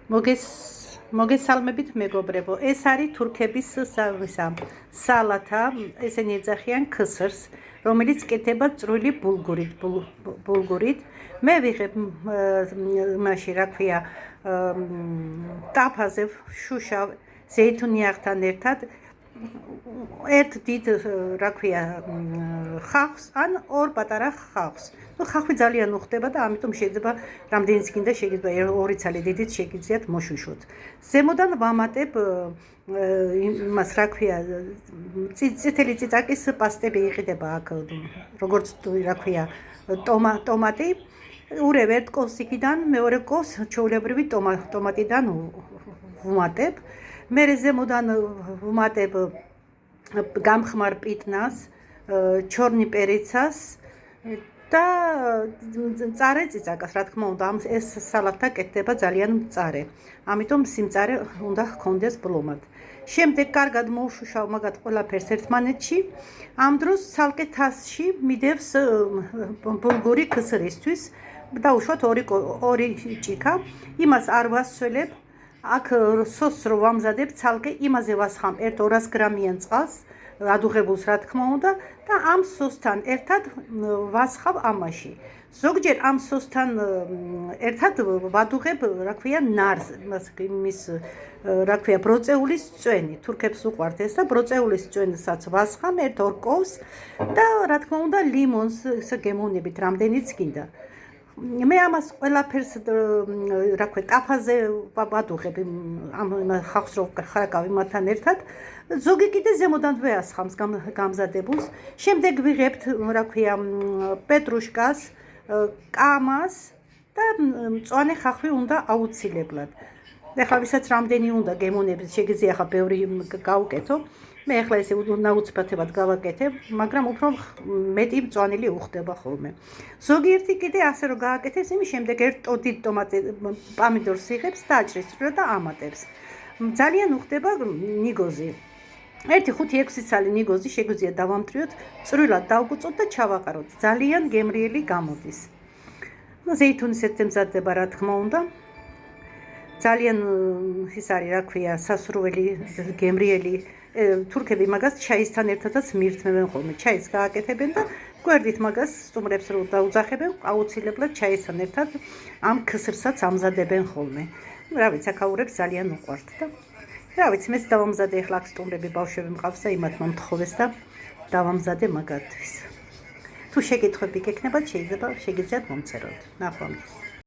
მოგესალმებით მეგობრებო, ეს არის თურქების სალათა, ესენი ეძახიან ქსრს, რომელიც კეთება წვრილი ბულგურით. მე ვიღებ მაშინ, რა ქვია, ტაფაზე შუშა ზეითუნიაღთან ერთად ერთ დიდ, რა ქვია, ხავს ან ორ პატარა ხავს. ხახვი ძალიან უხდება და ამიტომ შეიძლება რამდენიც გინდა შეიძლება ორი ცალი დიდიც შეგიძლიათ მოშუშოთ. ზემოდან ვამატებ იმას, რა ქვია, წითელი წიწაკის პასტები იყიდება აქ, როგორც რა ქვია, ტომატი. ურევ ერთ კოს იქიდან მეორე კოს ჩვეულებრივი ტომატიდან ვუმატებ. მერე ზემოდან ვუმატებ გამხმარ პიტნას, ჩორნი პერიცას და მწარე წიწაკას, რა თქმა უნდა, ეს სალათა კეთდება ძალიან მწარე. ამიტომ სიმწარე უნდა ჰქონდეს ბლომად. შემდეგ კარგად მოვშუშავ მაგათ ყველაფერს ერთმანეთში. ამ დროს ცალკე თასში მიდევს ბულგური ქსრისთვის. დავუშვათ ორი ჭიქა. იმას არ ვასწველებ. აქ სოსს რო ვამზადებ, ცალკე იმაზე ვასხამ 1-200 გრამიან წყალს, ადუღებულს, რა თქმა უნდა, და ამ სოსთან ერთად ვასხავ ამაში. ზოგჯერ ამ სოსთან ერთად ვადუღებ, რა ქვია, ნარს, იმის, რა ქვია, ბროწეულის წვენი. თურქებს უყვართ ეს და ბროწეულის წვენსაც ვასხამ 1-2 კოვს და, რა თქმა უნდა, ლიმონს გემოვნებით, რამდენიც გინდა. მე ამას ყველაფერს, რა ქვია, ტაფაზე ვადუღებ ამ ხავს რო ხარაკავ იმათთან ერთად. ზოგი კიდე ზემოდან ვეასხამს გამზადებულს. შემდეგ ვიღებთ, რა ქვია, პეტრუშკას, კამას და მწვანე ხახვი უნდა აუცილებლად. ეხლა ვისაც რამდენი უნდა გემოვნებით, შეგიძლია ხა ბევრი გავუკეთო. მე ახლა ესე ნაუცბათებად გავაკეთებ, მაგრამ უფრო მეტი მწვანილი უხდება ხოლმე. ზოგიერთი კიდე ასე რომ გააკეთებს, იმის შემდეგ ერთ დიდ პომიდორს იღებს, დააჭრისწვრილ და ამატებს. ძალიან უხდება ნიგოზი. 1-5-6 ცალი ნიგოზი შეგვიძლია დავამტრიოთ, წვრილად დავგუწოთ და ჩავაყაროთ. ძალიან გემრიელი გამოდის. ზეითუნის ემზადდება, რა თქმა უნდა. ძალიან ის არის, რა ქვია, სასურველი, გემრიელი. თურქები მაგას ჩაისთან ერთადაც მირთმევენ ხოლმე. ჩაის გააკეთებენ და გვერდით მაგას სტუმრებს რო დაუძახებენ, აუცილებლად ჩაისთან ერთად ამ ქსრსაც ამზადებენ ხოლმე. რა ვიცი, აქაურებს ძალიან უყვართ და რა ვიცი, მეც დავამზადე, ახლა აქ სტუმრები ბავშვები მყავს და იმათ მომთხოვეს და დავამზადე მაგათთვის. თუ შეკითხვები გექნებათ, შეგიძლიათ მომწეროთ. ნახვამდის.